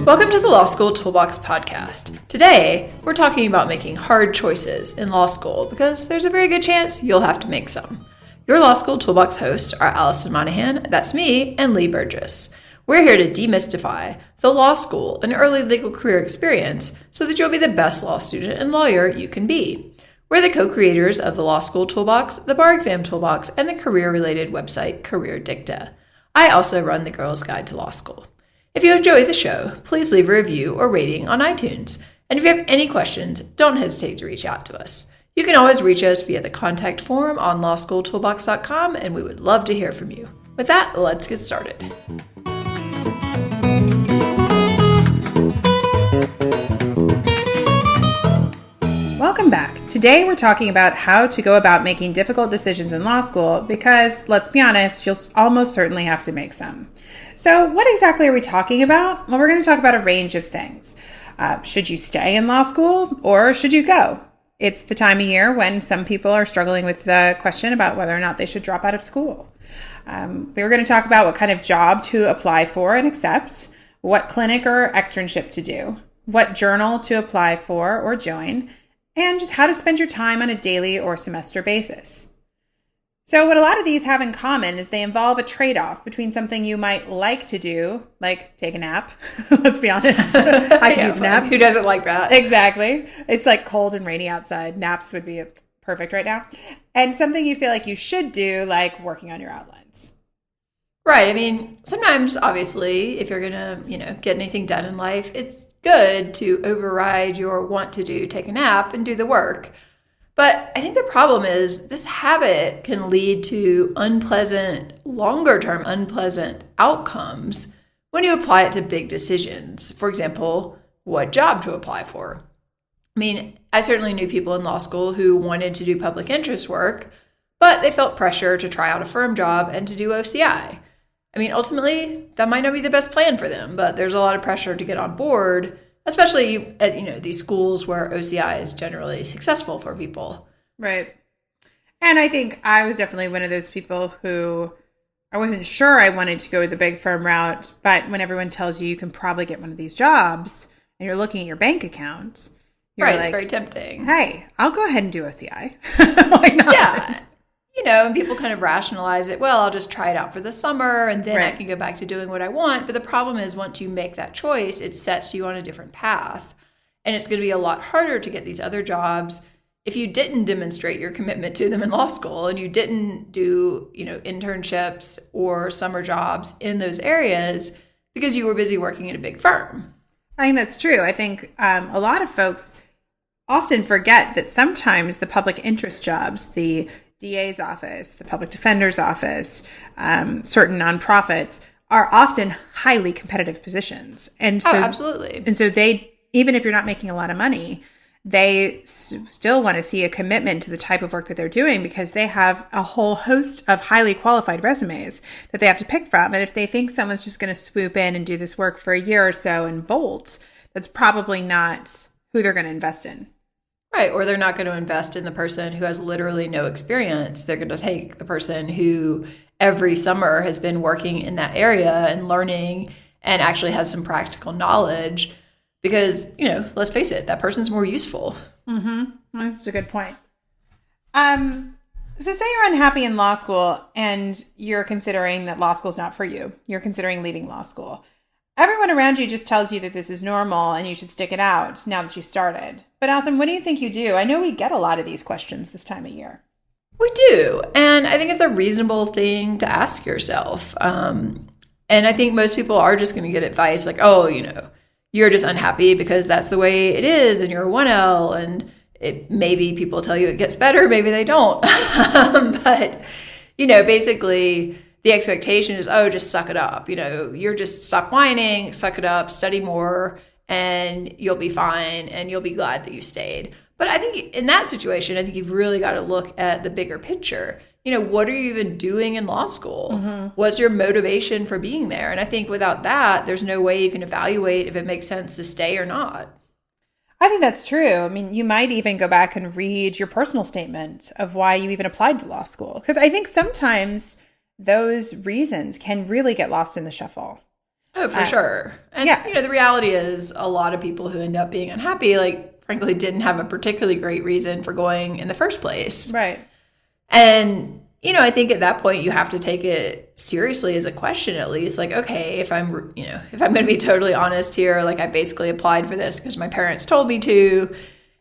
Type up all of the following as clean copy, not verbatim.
Welcome to the Law School Toolbox Podcast. Today, we're talking about making hard choices in law school because there's a very good chance you'll have to make some. Your Law School Toolbox hosts are Allison Monahan, that's me, and Lee Burgess. We're here to demystify the law school and early legal career experience so that you'll be the best law student and lawyer you can be. We're the co-creators of the Law School Toolbox, the Bar Exam Toolbox, and the career-related website Career Dicta. I also run the Girls Guide to Law School. If you enjoy the show, please leave a review or rating on iTunes. And if you have any questions, don't hesitate to reach out to us. You can always reach us via the contact form on lawschooltoolbox.com, and we would love to hear from you. With that, let's get started. Welcome back. Today we're talking about how to go about making difficult decisions in law school because, let's be honest, you'll almost certainly have to make some. So what exactly are we talking about? Well, we're going to talk about a range of things. Should you stay in law school or should you go? It's the time of year when some people are struggling with the question about whether or not they should drop out of school. We're going to talk about what kind of job to apply for and accept, what clinic or externship to do, what journal to apply for or join, and just how to spend your time on a daily or semester basis. So what a lot of these have in common is they involve a trade-off between something you might like to do, like take a nap. Let's be honest. I could use a nap. Who doesn't like that? Exactly. It's like cold and rainy outside. Naps would be perfect right now. And something you feel like you should do, like working on your outlines. Right. I mean, sometimes, obviously, if you're going to, get anything done in life, it's good to override your want to do, take a nap and do the work. But I think the problem is this habit can lead to longer-term unpleasant outcomes when you apply it to big decisions. For example, what job to apply for. I mean, I certainly knew people in law school who wanted to do public interest work, but they felt pressure to try out a firm job and to do OCI. I mean, ultimately, that might not be the best plan for them, but there's a lot of pressure to get on board, especially at, these schools where OCI is generally successful for people. Right. And I think I was definitely one of those people who I wasn't sure I wanted to go the big firm route, but when everyone tells you can probably get one of these jobs and you're looking at your bank account, you're right, like, it's very tempting. Hey, I'll go ahead and do OCI. Why not? Yeah. And people kind of rationalize it. Well, I'll just try it out for the summer and then right. I can go back to doing what I want. But the problem is once you make that choice, it sets you on a different path. And it's going to be a lot harder to get these other jobs if you didn't demonstrate your commitment to them in law school and you didn't do, internships or summer jobs in those areas because you were busy working at a big firm. I think that's true. I think a lot of folks often forget that sometimes the public interest jobs, the DA's office, the public defender's office, certain nonprofits are often highly competitive positions. And so, absolutely. And so they, even if you're not making a lot of money, they still want to see a commitment to the type of work that they're doing because they have a whole host of highly qualified resumes that they have to pick from. And if they think someone's just going to swoop in and do this work for a year or so and bolt, that's probably not who they're going to invest in. Right. Or they're not going to invest in the person who has literally no experience. They're going to take the person who every summer has been working in that area and learning and actually has some practical knowledge because, let's face it, that person's more useful. Mm-hmm. That's a good point. So say you're unhappy in law school and you're considering that law school is not for you. You're considering leaving law school. Everyone around you just tells you that this is normal and you should stick it out now that you started. But Allison, what do you think you do? I know we get a lot of these questions this time of year. We do. And I think it's a reasonable thing to ask yourself. And I think most people are just going to get advice like, you're just unhappy because that's the way it is and you're a 1L and maybe people tell you it gets better, maybe they don't. But, basically the expectation is, just suck it up. You're just stop whining, suck it up, study more, and you'll be fine, and you'll be glad that you stayed. But I think in that situation, I think you've really got to look at the bigger picture. What are you even doing in law school? Mm-hmm. What's your motivation for being there? And I think without that, there's no way you can evaluate if it makes sense to stay or not. I think that's true. I mean, you might even go back and read your personal statement of why you even applied to law school. Because I think sometimes those reasons can really get lost in the shuffle. Oh, for sure. And, the reality is a lot of people who end up being unhappy, frankly, didn't have a particularly great reason for going in the first place. Right. And, I think at that point you have to take it seriously as a question, at least. Okay, if I'm going to be totally honest here, I basically applied for this because my parents told me to,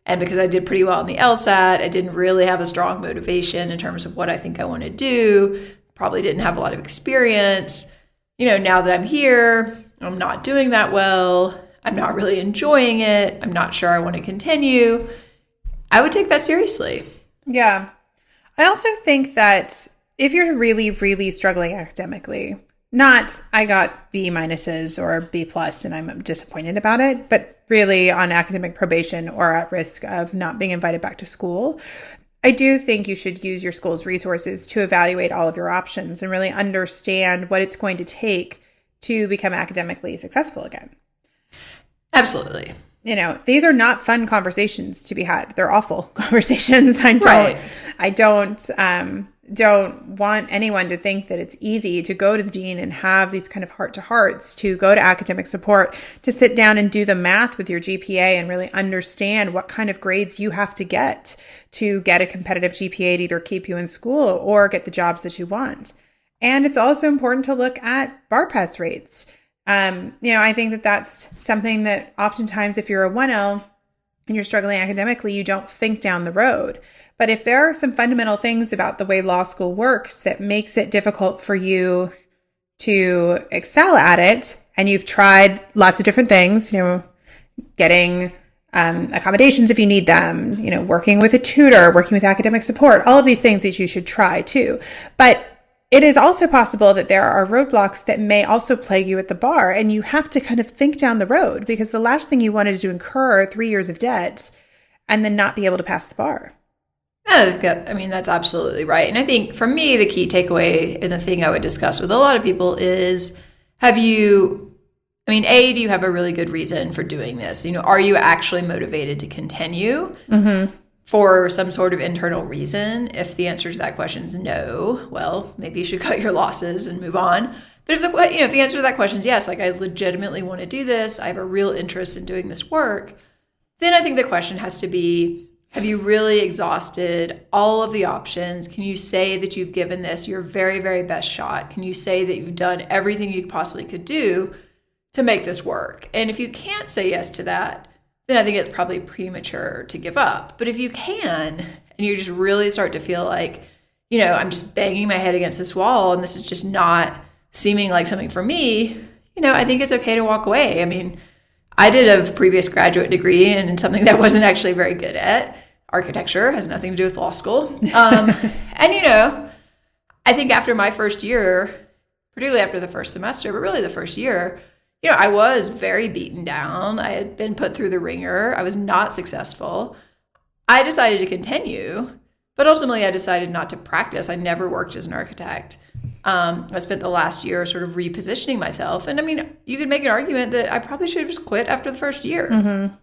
and because I did pretty well on the LSAT, I didn't really have a strong motivation in terms of what I think I want to do, probably didn't have a lot of experience. Now that I'm here, I'm not doing that well. I'm not really enjoying it. I'm not sure I want to continue. I would take that seriously. Yeah. I also think that if you're really, really struggling academically, not I got B minuses or B plus and I'm disappointed about it, but really on academic probation or at risk of not being invited back to school, I do think you should use your school's resources to evaluate all of your options and really understand what it's going to take to become academically successful again. Absolutely. These are not fun conversations to be had. They're awful conversations. I don't want anyone to think that it's easy to go to the dean and have these kind of heart-to-hearts, to go to academic support, to sit down and do the math with your GPA and really understand what kind of grades you have to get a competitive GPA to either keep you in school or get the jobs that you want. And it's also important to look at bar pass rates. I think that that's something that oftentimes if you're a 1L and you're struggling academically, you don't think down the road. But if there are some fundamental things about the way law school works that makes it difficult for you to excel at it, and you've tried lots of different things, getting accommodations if you need them, working with a tutor, working with academic support, all of these things that you should try too. But it is also possible that there are roadblocks that may also plague you at the bar, and you have to kind of think down the road, because the last thing you want is to incur 3 years of debt and then not be able to pass the bar. That's absolutely right. And I think for me, the key takeaway and the thing I would discuss with a lot of people is, do you have a really good reason for doing this? Are you actually motivated to continue for some sort of internal reason? If the answer to that question is no, well, maybe you should cut your losses and move on. But if the answer to that question is yes, I legitimately want to do this, I have a real interest in doing this work, then I think the question has to be, have you really exhausted all of the options? Can you say that you've given this your very, very best shot? Can you say that you've done everything you possibly could do to make this work? And if you can't say yes to that, then I think it's probably premature to give up. But if you can, and you just really start to feel like, I'm just banging my head against this wall and this is just not seeming like something for me, I think it's okay to walk away. I did a previous graduate degree in something that I wasn't actually very good at. Architecture has nothing to do with law school. I think after my first year, particularly after the first semester, but really the first year, I was very beaten down. I had been put through the ringer. I was not successful. I decided to continue, but ultimately I decided not to practice. I never worked as an architect. I spent the last year sort of repositioning myself. And you could make an argument that I probably should have just quit after the first year. Mm-hmm.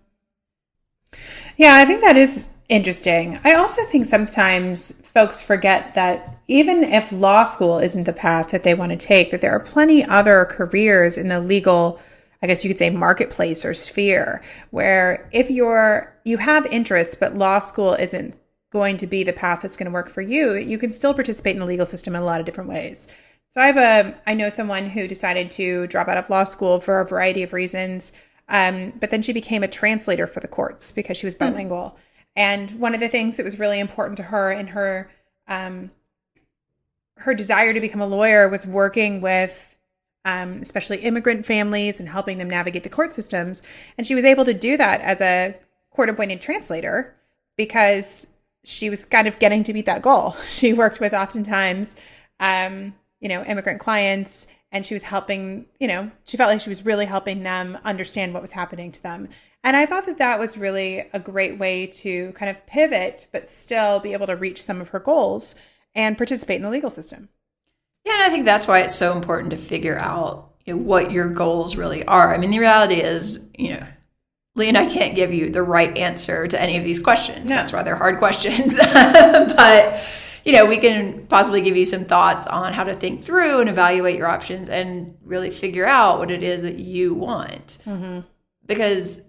Yeah, I think that is interesting. I also think sometimes folks forget that even if law school isn't the path that they want to take, that there are plenty other careers in the legal, I guess you could say, marketplace or sphere, where if you have interests, but law school isn't going to be the path that's going to work for you, you can still participate in the legal system in a lot of different ways. So I know someone who decided to drop out of law school for a variety of reasons, but then she became a translator for the courts because she was bilingual. And one of the things that was really important to her in her desire to become a lawyer was working with especially immigrant families and helping them navigate the court systems. And she was able to do that as a court-appointed translator because she was kind of getting to meet that goal. She worked with oftentimes, immigrant clients, and she was helping, she felt like she was really helping them understand what was happening to them. And I thought that was really a great way to kind of pivot, but still be able to reach some of her goals and participate in the legal system. Yeah, and I think that's why it's so important to figure out what your goals really are. The reality is, Lee and I can't give you the right answer to any of these questions. No. That's why they're hard questions. But, we can possibly give you some thoughts on how to think through and evaluate your options and really figure out what it is that you want. Mm-hmm. Because,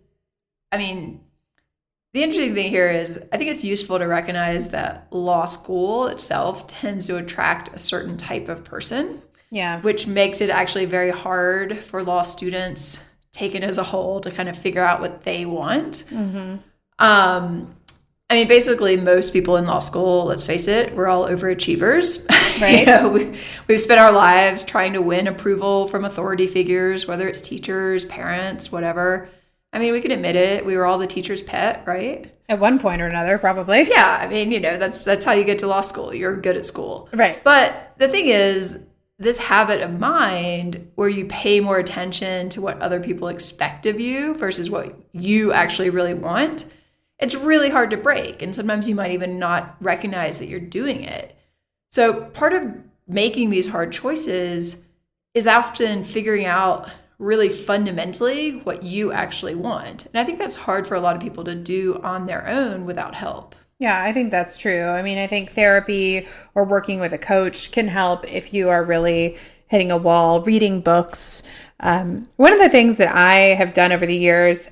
the interesting thing here is I think it's useful to recognize that law school itself tends to attract a certain type of person. Yeah. Which makes it actually very hard for law students taken as a whole to kind of figure out what they want. Mm-hmm. Basically most people in law school, let's face it, we're all overachievers. Right. We've spent our lives trying to win approval from authority figures, whether it's teachers, parents, whatever. We can admit it. We were all the teacher's pet, right? At one point or another, probably. Yeah. That's how you get to law school. You're good at school. Right. But the thing is, this habit of mind where you pay more attention to what other people expect of you versus what you actually really want, it's really hard to break. And sometimes you might even not recognize that you're doing it. So part of making these hard choices is often figuring out really fundamentally what you actually want. And I think that's hard for a lot of people to do on their own without help. Yeah, I think that's true. I think therapy or working with a coach can help if you are really hitting a wall, reading books. One of the things that I have done over the years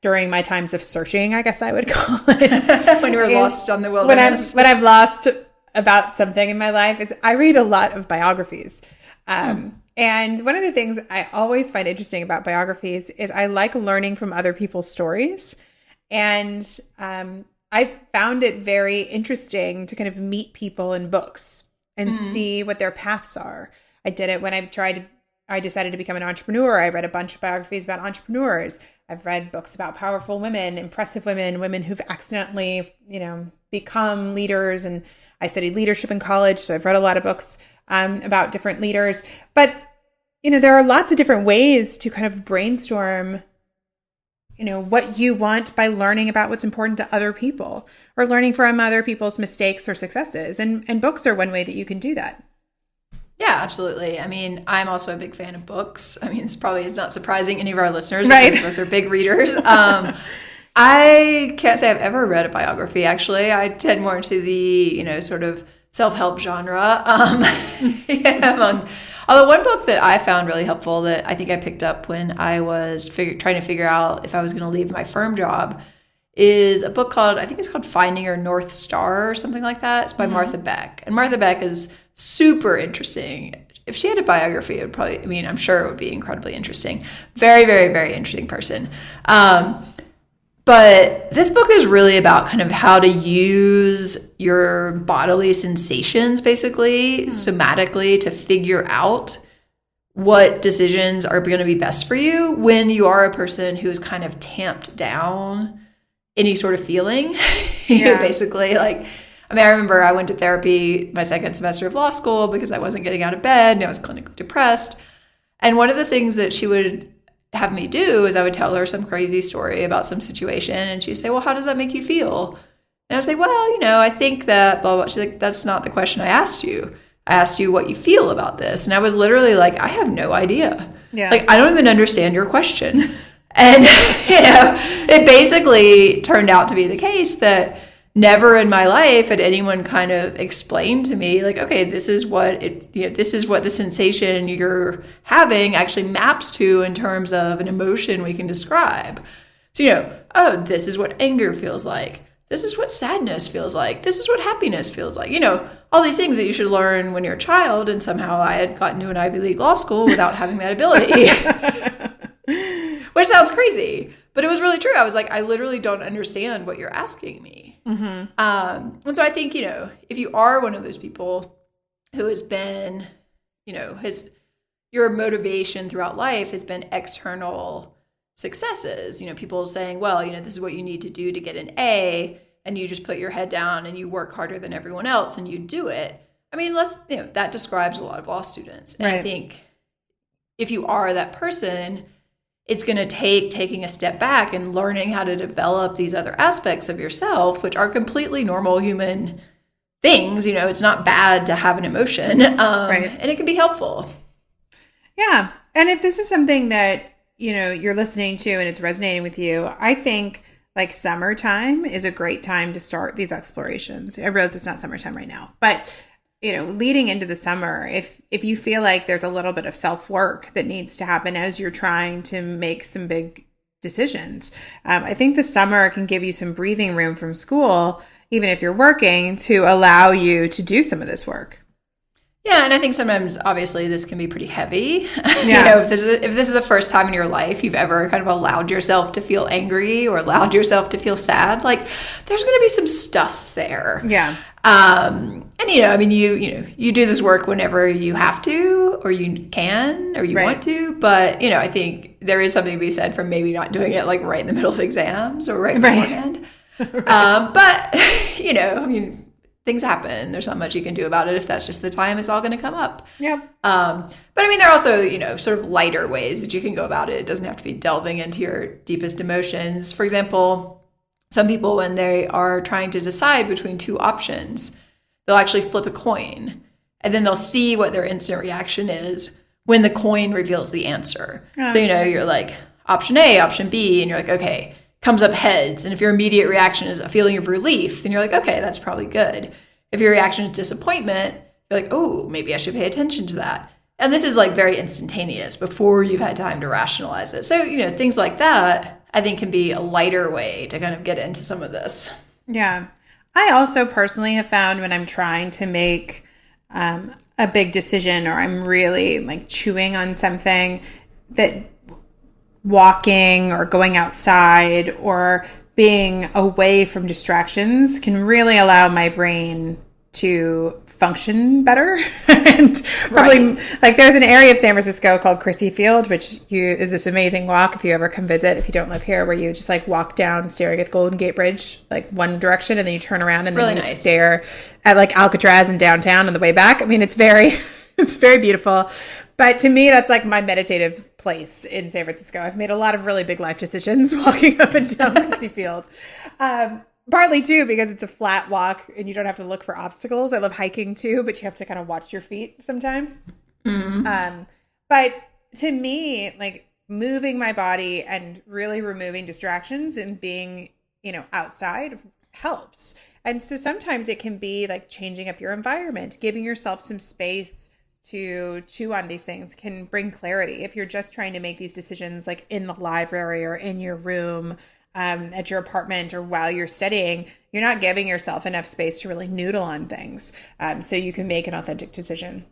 during my times of searching, I guess I would call it. When you were lost on the wilderness. When I've lost about something in my life is I read a lot of biographies. And one of the things I always find interesting about biographies is I like learning from other people's stories. And I found it very interesting to kind of meet people in books and see what their paths are. I did it when I decided to become an entrepreneur. I read a bunch of biographies about entrepreneurs. I've read books about powerful women, impressive women who've accidentally, become leaders. And I studied leadership in college, so I've read a lot of books about different leaders. But, there are lots of different ways to kind of brainstorm, what you want by learning about what's important to other people or learning from other people's mistakes or successes. And books are one way that you can do that. Yeah, absolutely. I'm also a big fan of books. This probably is not surprising any of our listeners. Right. Those are big readers. I can't say I've ever read a biography, actually. I tend more to the, sort of self-help genre. Although one book that I found really helpful that I think I picked up when I was trying to figure out if I was going to leave my firm job is a book called, I think it's called Finding Your North Star or something like that. It's by Martha Beck. And Martha Beck is super interesting. If she had a biography, it would probably, I'm sure it would be incredibly interesting. Very, very, very interesting person. But this book is really about kind of how to use your bodily sensations, basically, somatically, to figure out what decisions are going to be best for you when you are a person who's kind of tamped down any sort of feeling. Basically, I remember I went to therapy my second semester of law school because I wasn't getting out of bed and I was clinically depressed. And one of the things that she would have me do is I would tell her some crazy story about some situation and she'd say, well, how does that make you feel? And I would say, well, I think that blah, blah. She's like, that's not the question I asked you. I asked you what you feel about this. And I was literally like, I have no idea. Yeah. I don't even understand your question. And, it basically turned out to be the case that never in my life had anyone kind of explained to me, okay, this is what this is what the sensation you're having actually maps to in terms of an emotion we can describe. So, this is what anger feels like. This is what sadness feels like. This is what happiness feels like. All these things that you should learn when you're a child. And somehow I had gotten to an Ivy League law school without having that ability, which sounds crazy. But it was really true. I was like, I literally don't understand what you're asking me. Mm-hmm. And so I think, if you are one of those people who has been, your motivation throughout life has been external successes, people saying, well, this is what you need to do to get an A, and you just put your head down and you work harder than everyone else and you do it. That describes a lot of law students. And right. I think if you are that person, it's going to take taking a step back and learning how to develop these other aspects of yourself, which are completely normal human things. It's not bad to have an emotion, right. And it can be helpful. Yeah. And if this is something that, you're listening to and it's resonating with you, I think like summertime is a great time to start these explorations. I realize it's not summertime right now, but leading into the summer, if you feel like there's a little bit of self-work that needs to happen as you're trying to make some big decisions, I think the summer can give you some breathing room from school, even if you're working, to allow you to do some of this work. Yeah, and I think sometimes, obviously, this can be pretty heavy. Yeah. If this is the first time in your life you've ever kind of allowed yourself to feel angry or allowed yourself to feel sad, like there's going to be some stuff there. Yeah. And you do this work whenever you have to, or you can, or you Right. want to. But I think there is something to be said for maybe not doing it like right in the middle of exams or right beforehand. But things happen. There's not much you can do about it. If that's just the time, it's all going to come up. Yep. But there are also, sort of lighter ways that you can go about it. It doesn't have to be delving into your deepest emotions. For example, some people, when they are trying to decide between two options, they'll actually flip a coin, and then they'll see what their instant reaction is when the coin reveals the answer. So, you're like, option A, option B, and you're like, okay, comes up heads. And if your immediate reaction is a feeling of relief, then you're like, okay, that's probably good. If your reaction is disappointment, you're like, oh, maybe I should pay attention to that. And this is like very instantaneous before you've had time to rationalize it. So, things like that, I think, can be a lighter way to kind of get into some of this. Yeah. I also personally have found when I'm trying to make a big decision, or I'm really like chewing on something, that walking or going outside or being away from distractions can really allow my brain to function better. And probably like there's an area of San Francisco called Christie Field, which is this amazing walk if you ever come visit, if you don't live here, where you just like walk down staring at the Golden Gate Bridge, like one direction, and then you turn around and then you stare at like Alcatraz and downtown on the way back. I mean, it's very beautiful. But to me, that's like my meditative place in San Francisco. I've made a lot of really big life decisions walking up and down Christie Field. Partly, too, because it's a flat walk and you don't have to look for obstacles. I love hiking, too, but you have to kind of watch your feet sometimes. Mm-hmm. But to me, like moving my body and really removing distractions and being, outside helps. And so sometimes it can be like changing up your environment, giving yourself some space to chew on these things can bring clarity. If you're just trying to make these decisions like in the library or in your room, at your apartment, or while you're studying, you're not giving yourself enough space to really noodle on things, so you can make an authentic decision.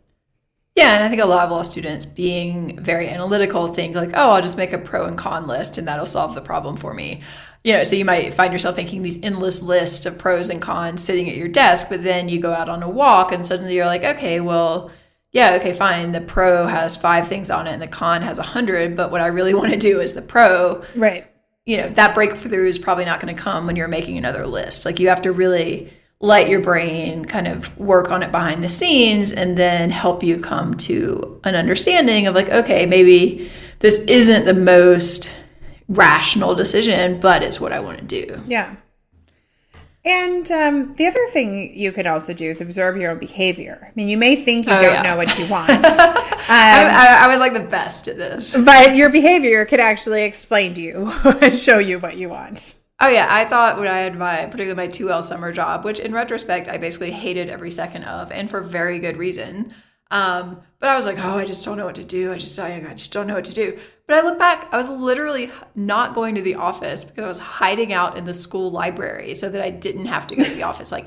Yeah, and I think a lot of law students, being very analytical, think like, oh, I'll just make a pro and con list and that'll solve the problem for me. So you might find yourself making these endless lists of pros and cons sitting at your desk, but then you go out on a walk and suddenly you're like, okay, well, yeah, okay, fine. The pro has 5 things on it and the con has 100, but what I really want to do is the pro. Right. That breakthrough is probably not going to come when you're making another list. Like, you have to really let your brain kind of work on it behind the scenes and then help you come to an understanding of like, okay, maybe this isn't the most rational decision, but it's what I want to do. Yeah. And the other thing you could also do is observe your own behavior. I mean, you may think you don't know what you want. I was like the best at this. But your behavior could actually explain to you and show you what you want. Oh, yeah. I thought when I had particularly my 2L summer job, which in retrospect, I basically hated every second of, and for very good reason. But I was like, oh, I just don't know what to do. I just don't know what to do. But I look back, I was literally not going to the office because I was hiding out in the school library so that I didn't have to go to the office. Like,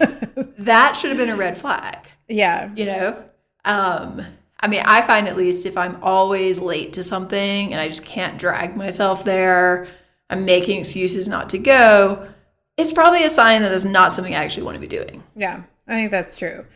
that should have been a red flag. Yeah. I mean, I find at least if I'm always late to something and I just can't drag myself there, I'm making excuses not to go, it's probably a sign that that's not something I actually want to be doing. Yeah, I think that's true.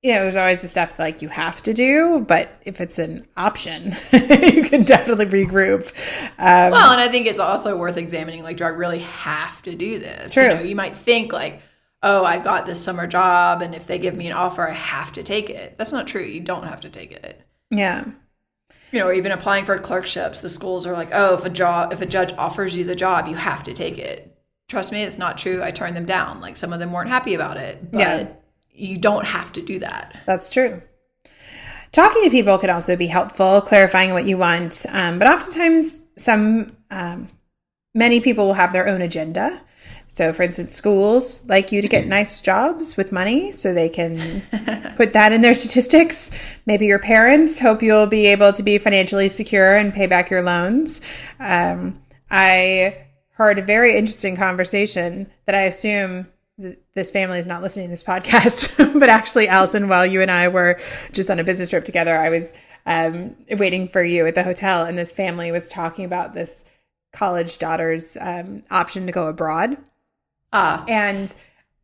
There's always the stuff like you have to do, but if it's an option, you can definitely regroup. And I think it's also worth examining, like, do I really have to do this? True. You might think like, oh, I got this summer job, and if they give me an offer, I have to take it. That's not true. You don't have to take it. Yeah. Or even applying for clerkships, the schools are like, oh, if a judge offers you the job, you have to take it. Trust me, it's not true. I turned them down. Like, some of them weren't happy about it, but you don't have to do that. That's true. Talking to people can also be helpful, clarifying what you want. But oftentimes, many people will have their own agenda. So, for instance, schools like you to get nice jobs with money so they can put that in their statistics. Maybe your parents hope you'll be able to be financially secure and pay back your loans. I heard a very interesting conversation that I assume this family is not listening to this podcast, but actually, Allison, while you and I were just on a business trip together, I was waiting for you at the hotel, and this family was talking about this college daughter's option to go abroad. And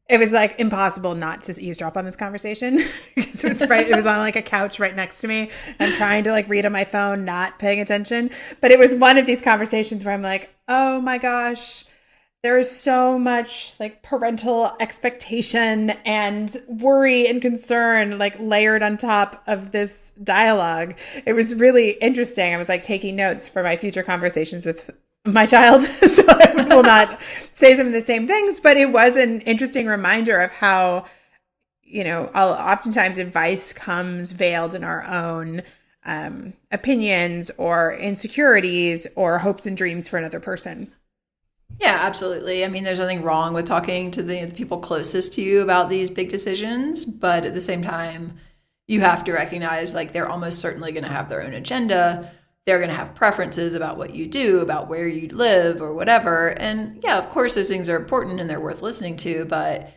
it was like impossible not to eavesdrop on this conversation because it was on like a couch right next to me. I'm trying to like read on my phone, not paying attention. But it was one of these conversations where I'm like, oh my gosh, there is so much like parental expectation and worry and concern like layered on top of this dialogue. It was really interesting. I was like taking notes for my future conversations with my child, so I will not say some of the same things, but it was an interesting reminder of how, oftentimes advice comes veiled in our own opinions or insecurities or hopes and dreams for another person. Yeah, absolutely. I mean, there's nothing wrong with talking to the people closest to you about these big decisions, but at the same time, you have to recognize like they're almost certainly going to have their own agenda. They're going to have preferences about what you do, about where you live or whatever. And yeah, of course, those things are important and they're worth listening to. But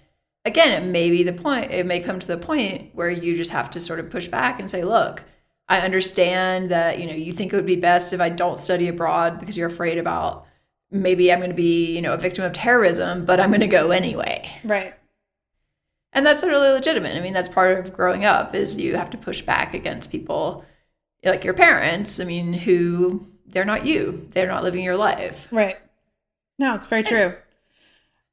again, it may come to the point where you just have to sort of push back and say, look, I understand that, you think it would be best if I don't study abroad because you're afraid about maybe I'm going to be, a victim of terrorism, but I'm going to go anyway. Right. And that's totally legitimate. I mean, that's part of growing up is you have to push back against people like your parents, who they're not you. They're not living your life. Right. No, it's very true.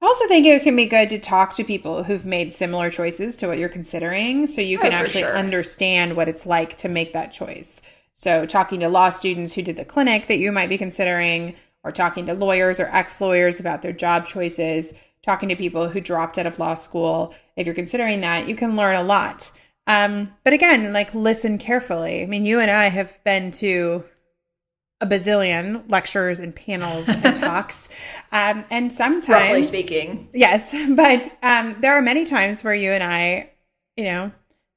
I also think it can be good to talk to people who've made similar choices to what you're considering so you can actually understand what it's like to make that choice. So talking to law students who did the clinic that you might be considering, or talking to lawyers or ex-lawyers about their job choices, talking to people who dropped out of law school. If you're considering that, you can learn a lot. But again, like listen carefully. I mean, you and I have been to a bazillion lectures and panels and talks. And sometimes, roughly speaking, yes, but, there are many times where you and I,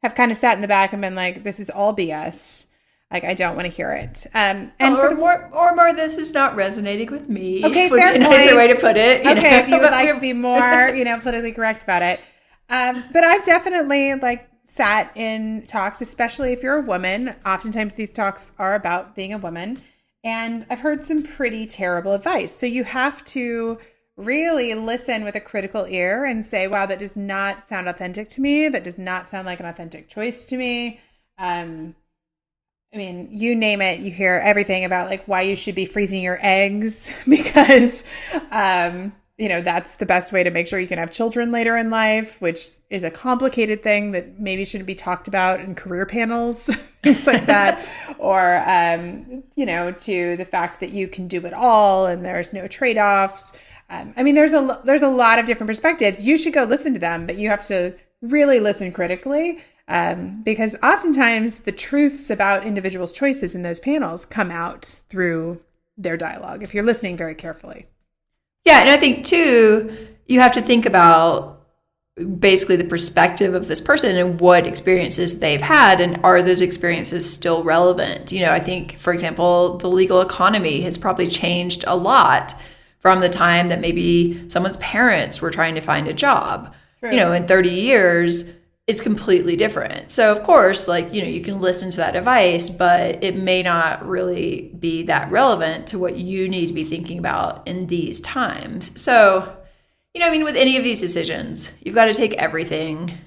have kind of sat in the back and been like, this is all BS. Like, I don't want to hear it. Or this is not resonating with me. Okay, fair point. Nicer way to put it. Okay, if you would like to be more, politically correct about it. But I've definitely sat in talks, especially if you're a woman. Oftentimes these talks are about being a woman. And I've heard some pretty terrible advice. So you have to really listen with a critical ear and say, wow, that does not sound authentic to me. That does not sound like an authentic choice to me. You name it, you hear everything about why you should be freezing your eggs because, that's the best way to make sure you can have children later in life, which is a complicated thing that maybe shouldn't be talked about in career panels, things like that. Or, to the fact that you can do it all and there's no trade-offs. There's a lot of different perspectives. You should go listen to them, but you have to really listen critically. Because oftentimes the truths about individuals' choices in those panels come out through their dialogue, if you're listening very carefully. Yeah, and I think, too, you have to think about basically the perspective of this person and what experiences they've had, and are those experiences still relevant? I think, for example, the legal economy has probably changed a lot from the time that maybe someone's parents were trying to find a job. True. In 30 years, it's completely different. So of course, you can listen to that advice, but it may not really be that relevant to what you need to be thinking about in these times. So, with any of these decisions, you've got to take everything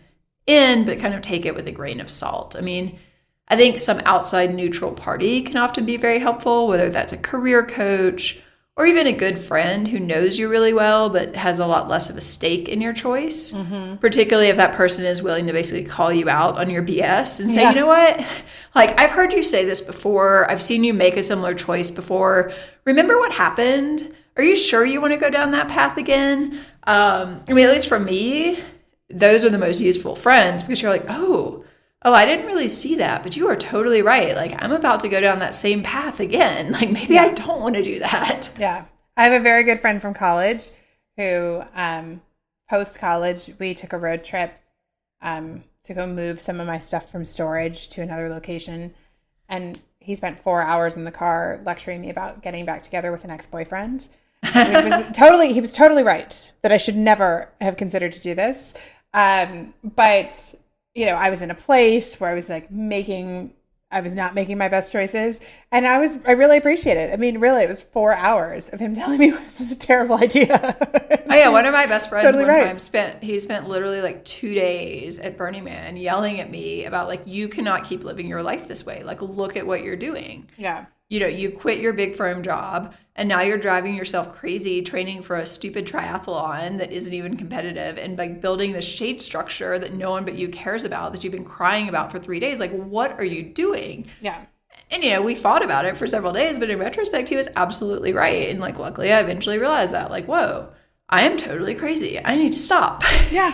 in, but kind of take it with a grain of salt. I think some outside neutral party can often be very helpful, whether that's a career coach or even a good friend who knows you really well, but has a lot less of a stake in your choice, particularly if that person is willing to basically call you out on your BS and say, You know what? I've heard you say this before. I've seen you make a similar choice before. Remember what happened? Are you sure you want to go down that path again? At least for me, those are the most useful friends because you're like, oh, oh, I didn't really see that, but you are totally right. Like, I'm about to go down that same path again. Like, maybe I don't want to do that. Yeah. I have a very good friend from college who, post-college, we took a road trip to go move some of my stuff from storage to another location. And he spent 4 hours in the car lecturing me about getting back together with an ex-boyfriend. He was totally right that I should never have considered to do this. But, you know, I was in a place where I was not making my best choices. And I really appreciate it. I mean, really, it was 4 hours of him telling me this was a terrible idea. Oh yeah, one of my best friends totally time spent literally like 2 days at Burning Man yelling at me about like, you cannot keep living your life this way. Like, look at what you're doing. Yeah. You know, you quit your big firm job and now you're driving yourself crazy training for a stupid triathlon that isn't even competitive and like building this shade structure that no one but you cares about, that you've been crying about for 3 days. Like, what are you doing? Yeah. And, you know, we fought about it for several days, but in retrospect, he was absolutely right. And like, luckily, I eventually realized that, like, whoa, I am totally crazy. I need to stop. Yeah.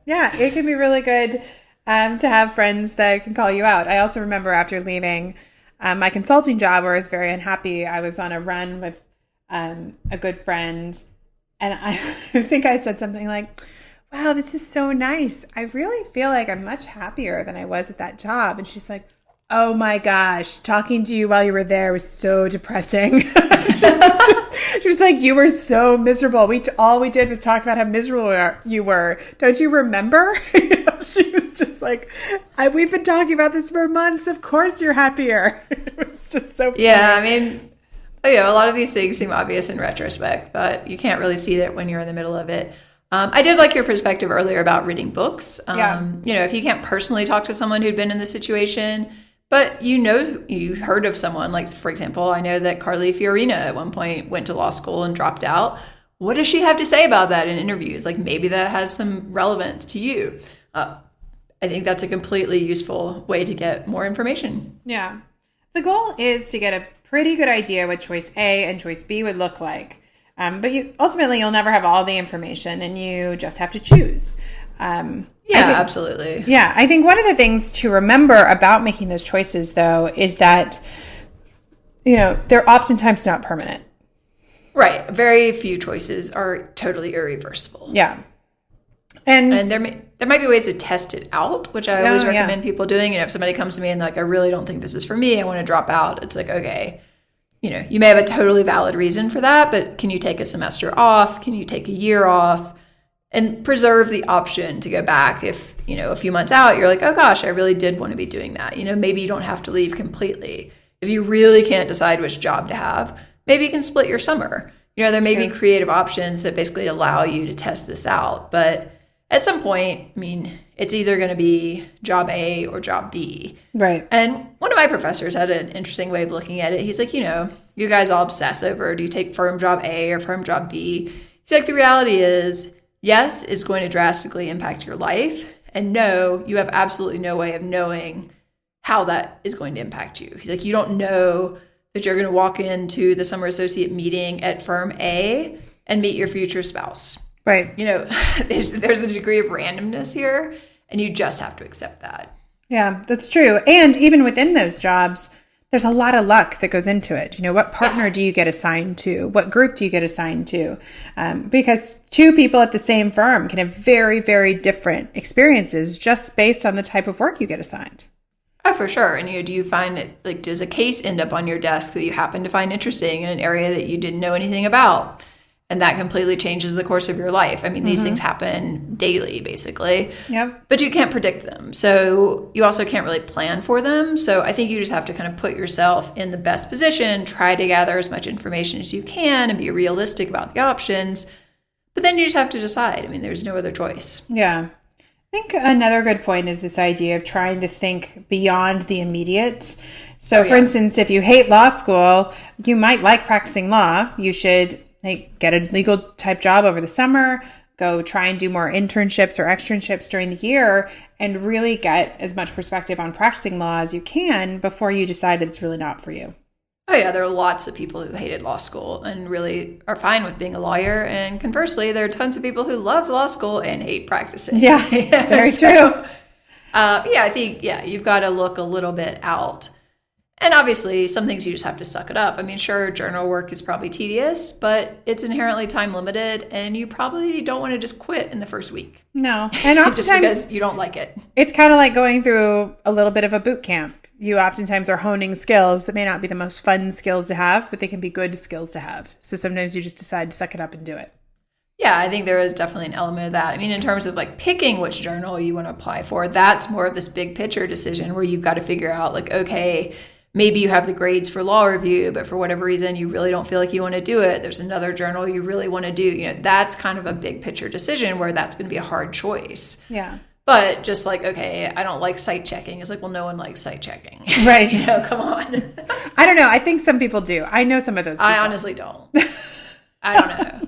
Yeah. It can be really good to have friends that can call you out. I also remember after leaving my consulting job where I was very unhappy, I was on a run with a good friend. And I think I said something like, wow, this is so nice. I really feel like I'm much happier than I was at that job. And she's like, oh my gosh, talking to you while you were there was so depressing. She was like, you were so miserable. All we did was talk about how miserable you were. Don't you remember? She was just like, we've been talking about this for months. Of course you're happier. It was just so funny. Yeah, I mean, you know, a lot of these things seem obvious in retrospect, but you can't really see that when you're in the middle of it. I did like your perspective earlier about reading books. You know, if you can't personally talk to someone who'd been in the situation, but you know, you've heard of someone, like, for example, I know that Carly Fiorina at one point went to law school and dropped out. What does she have to say about that in interviews? Like, maybe that has some relevance to you. I think that's a completely useful way to get more information. Yeah. The goal is to get a pretty good idea what choice A and choice B would look like. But ultimately, you'll never have all the information and you just have to choose. Absolutely. Yeah. I think one of the things to remember about making those choices, though, is that, you know, they're oftentimes not permanent. Right. Very few choices are totally irreversible. Yeah. And there might be ways to test it out, which I always recommend people doing. And if somebody comes to me and like, I really don't think this is for me, I want to drop out. It's like, okay, you know, you may have a totally valid reason for that, but can you take a semester off? Can you take a year off? And preserve the option to go back if, you know, a few months out, you're like, oh gosh, I really did want to be doing that. You know, maybe you don't have to leave completely. If you really can't decide which job to have, maybe you can split your summer. You know, there may be creative options that basically allow you to test this out. But at some point, I mean, it's either going to be job A or job B. Right. And one of my professors had an interesting way of looking at it. He's like, you know, you guys all obsess over, do you take firm job A or firm job B? He's like, the reality is, yes, it's going to drastically impact your life. And no, you have absolutely no way of knowing how that is going to impact you. He's like, you don't know that you're going to walk into the summer associate meeting at firm A and meet your future spouse. Right. You know, there's a degree of randomness here, and you just have to accept that. Yeah, that's true. And even within those jobs, there's a lot of luck that goes into it. You know, what partner do you get assigned to? What group do you get assigned to? Because two people at the same firm can have very, very different experiences just based on the type of work you get assigned. Oh, for sure. And, you know, do you find it, like, does a case end up on your desk that you happen to find interesting in an area that you didn't know anything about? And that completely changes the course of your life. I mean, these things happen daily, basically. Yep. But you can't predict them. So you also can't really plan for them. So I think you just have to kind of put yourself in the best position, try to gather as much information as you can and be realistic about the options. But then you just have to decide. I mean, there's no other choice. Yeah. I think another good point is this idea of trying to think beyond the immediate. So, for instance, if you hate law school, you might like practicing law. You should get a legal type job over the summer, go try and do more internships or externships during the year, and really get as much perspective on practicing law as you can before you decide that it's really not for you. Oh yeah, there are lots of people who hated law school and really are fine with being a lawyer. And conversely, there are tons of people who love law school and hate practicing. Yeah, very true. I think, you've got to look a little bit out. And obviously, some things you just have to suck it up. I mean, sure, journal work is probably tedious, but it's inherently time limited, and you probably don't want to just quit in the first week. No. And oftentimes, just because you don't like it. It's kind of like going through a little bit of a boot camp. You oftentimes are honing skills that may not be the most fun skills to have, but they can be good skills to have. So sometimes you just decide to suck it up and do it. Yeah, I think there is definitely an element of that. I mean, in terms of like picking which journal you want to apply for, that's more of this big picture decision where you've got to figure out like, okay, maybe you have the grades for law review, but for whatever reason, you really don't feel like you want to do it. There's another journal you really want to do. You know, that's kind of a big picture decision where that's going to be a hard choice. Yeah. But just like, okay, I don't like site checking. It's like, well, no one likes site checking. Right. You know, come on. I don't know. I think some people do. I know some of those people. I honestly don't. I don't know.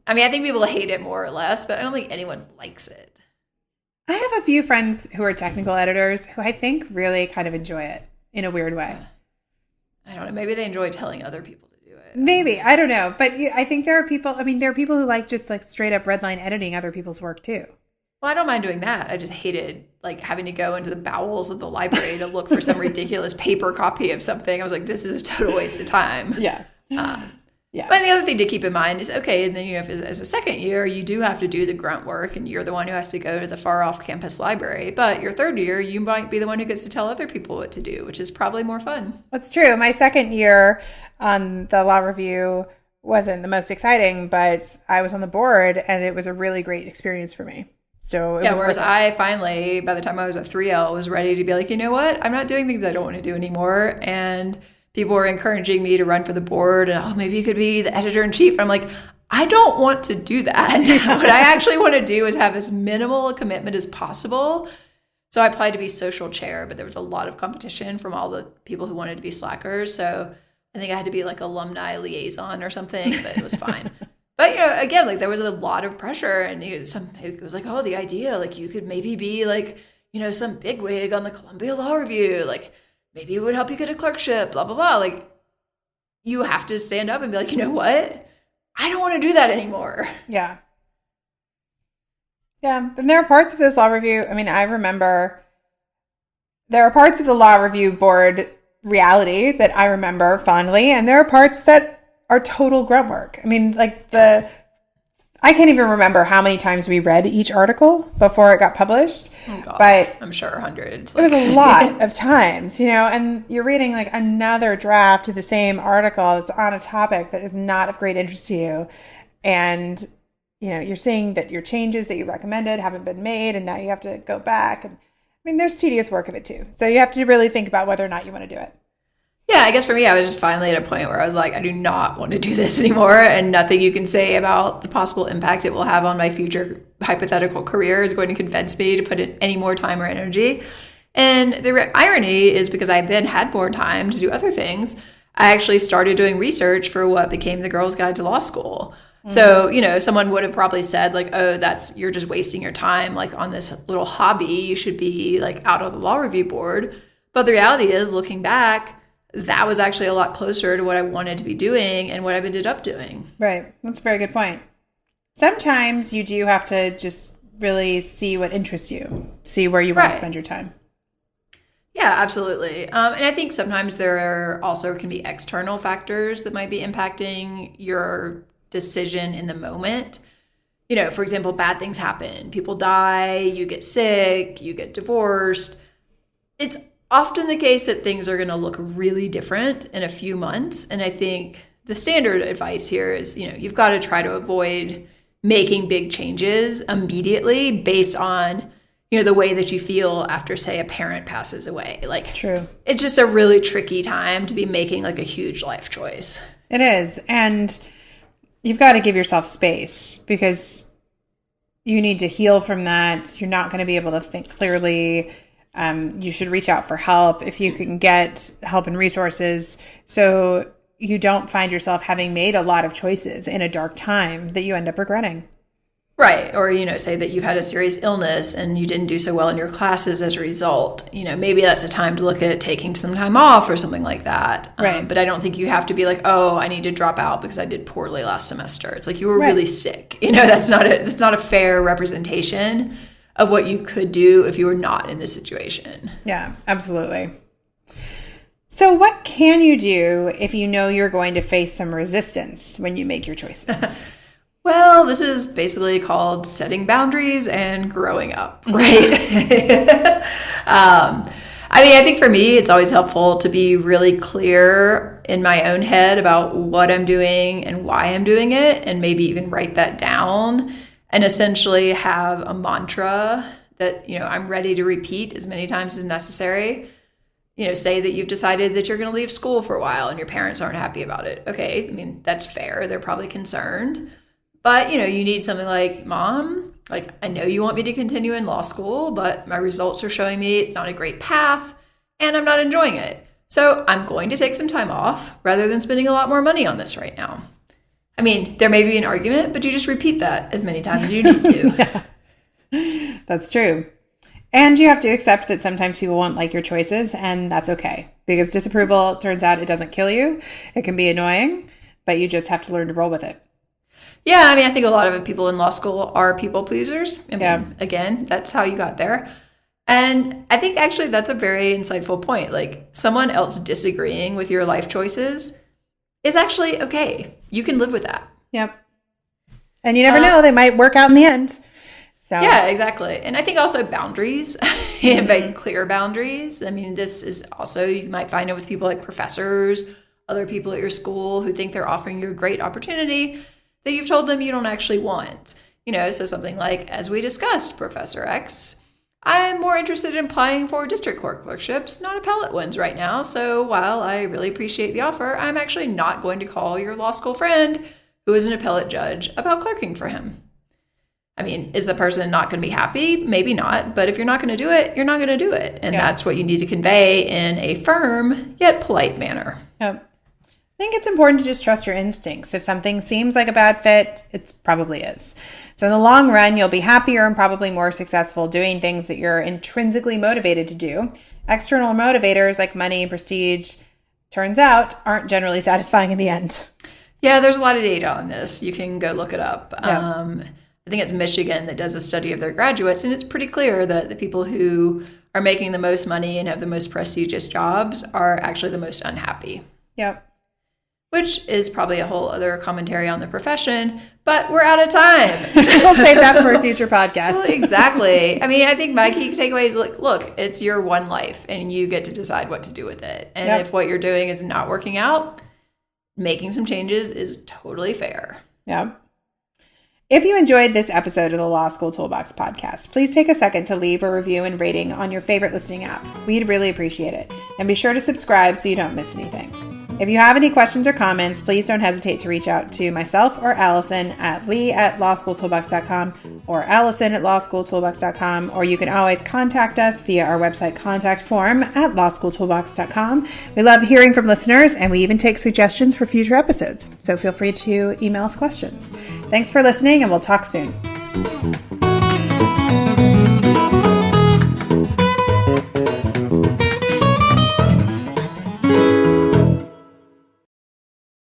I mean, I think people hate it more or less, but I don't think anyone likes it. I have a few friends who are technical editors who I think really kind of enjoy it in a weird way. I don't know. Maybe they enjoy telling other people to do it. Maybe. I don't know. But I think there are people who like just like straight up redline editing other people's work too. Well, I don't mind doing that. I just hated like having to go into the bowels of the library to look for some ridiculous paper copy of something. I was like, this is a total waste of time. Yeah. Yeah. But the other thing to keep in mind is, okay, and then, you know, if as a second year, you do have to do the grunt work and you're the one who has to go to the far off campus library. But your third year, you might be the one who gets to tell other people what to do, which is probably more fun. That's true. My second year on the law review wasn't the most exciting, but I was on the board and it was a really great experience for me. So whereas I finally, by the time I was a 3L, was ready to be like, you know what? I'm not doing things I don't want to do anymore. And people were encouraging me to run for the board and, maybe you could be the editor-in-chief. And I'm like, I don't want to do that. What I actually want to do is have as minimal a commitment as possible. So I applied to be social chair, but there was a lot of competition from all the people who wanted to be slackers. So I think I had to be like alumni liaison or something, but it was fine. But, you know, again, like there was a lot of pressure and it was like, the idea, like you could maybe be like, you know, some bigwig on the Columbia Law Review, like maybe it would help you get a clerkship, blah, blah, blah. Like you have to stand up and be like, you know what? I don't want to do that anymore. Yeah. Yeah. And there are parts of this law review. I mean, I remember there are parts of the law review board reality that I remember fondly. And there are parts that are total grunt work. I mean, like I can't even remember how many times we read each article before it got published. Oh God, but I'm sure hundreds. It was a lot of times, you know, and you're reading like another draft of the same article that's on a topic that is not of great interest to you. And, you know, you're seeing that your changes that you recommended haven't been made and now you have to go back. And I mean, there's tedious work of it too. So you have to really think about whether or not you want to do it. Yeah, I guess for me, I was just finally at a point where I was like, I do not want to do this anymore. And nothing you can say about the possible impact it will have on my future hypothetical career is going to convince me to put in any more time or energy. And the irony is because I then had more time to do other things, I actually started doing research for what became the Girls Guide to Law School. Mm-hmm. So, you know, someone would have probably said like, you're just wasting your time like on this little hobby. You should be like out on the law review board. But the reality is, looking back, that was actually a lot closer to what I wanted to be doing and what I've ended up doing. Right. That's a very good point. Sometimes you do have to just really see what interests you, see where you want to spend your time. Yeah, absolutely. And I think sometimes there also can be external factors that might be impacting your decision in the moment. You know, for example, bad things happen. People die, you get sick, you get divorced. It's often the case that things are going to look really different in a few months. And I think the standard advice here is, you know, you've got to try to avoid making big changes immediately based on, you know, the way that you feel after, say, a parent passes away. Like, true. It's just a really tricky time to be making like a huge life choice. It is. And you've got to give yourself space because you need to heal from that. You're not going to be able to think clearly. You should reach out for help if you can get help and resources so you don't find yourself having made a lot of choices in a dark time that you end up regretting. Right. Or, you know, say that you've had a serious illness and you didn't do so well in your classes as a result. You know, maybe that's a time to look at taking some time off or something like that. Right. But I don't think you have to be like, I need to drop out because I did poorly last semester. It's like you were really sick. You know, that's not a fair representation of what you could do if you were not in this situation. Yeah, absolutely. So what can you do if you know you're going to face some resistance when you make your choices? Well, this is basically called setting boundaries and growing up, right? I think for me, it's always helpful to be really clear in my own head about what I'm doing and why I'm doing it, and maybe even write that down and essentially have a mantra that, I'm ready to repeat as many times as necessary. Say that you've decided that you're going to leave school for a while and your parents aren't happy about it. Okay, that's fair. They're probably concerned. But, you need something like, Mom, I know you want me to continue in law school, but my results are showing me it's not a great path and I'm not enjoying it. So I'm going to take some time off rather than spending a lot more money on this right now. There may be an argument, but you just repeat that as many times as you need to. Yeah. That's true. And you have to accept that sometimes people won't like your choices, and that's okay. Because disapproval, turns out, it doesn't kill you. It can be annoying, but you just have to learn to roll with it. Yeah, I think a lot of people in law school are people pleasers. Again, that's how you got there. And I think actually that's a very insightful point. Someone else disagreeing with your life choices is actually okay. You can live with that. Yep. And you never know, they might work out in the end. So. Yeah, exactly. And I think also boundaries, very clear boundaries. This is also, you might find it with people like professors, other people at your school who think they're offering you a great opportunity that you've told them you don't actually want. So something like, as we discussed, Professor X, I'm more interested in applying for district court clerkships, not appellate ones right now. So while I really appreciate the offer, I'm actually not going to call your law school friend who is an appellate judge about clerking for him. Is the person not going to be happy? Maybe not. But if you're not going to do it, you're not going to do it. And that's what you need to convey in a firm yet polite manner. Yep. I think it's important to just trust your instincts. If something seems like a bad fit, it probably is. So in the long run, you'll be happier and probably more successful doing things that you're intrinsically motivated to do. External motivators like money, prestige, turns out, aren't generally satisfying in the end. Yeah, there's a lot of data on this. You can go look it up. Yeah. I think it's Michigan that does a study of their graduates, and it's pretty clear that the people who are making the most money and have the most prestigious jobs are actually the most unhappy. Yep. Which is probably a whole other commentary on the profession, but we're out of time. So we'll save that for a future podcast. Well, exactly. I think my key takeaway is, look, it's your one life, and you get to decide what to do with it. And if what you're doing is not working out, making some changes is totally fair. Yep. If you enjoyed this episode of the Law School Toolbox Podcast, please take a second to leave a review and rating on your favorite listening app. We'd really appreciate it. And be sure to subscribe so you don't miss anything. If you have any questions or comments, please don't hesitate to reach out to myself or Allison at lee@lawschooltoolbox.com or allison@lawschooltoolbox.com, or you can always contact us via our website contact form at lawschooltoolbox.com. We love hearing from listeners, and we even take suggestions for future episodes. So feel free to email us questions. Thanks for listening, and we'll talk soon.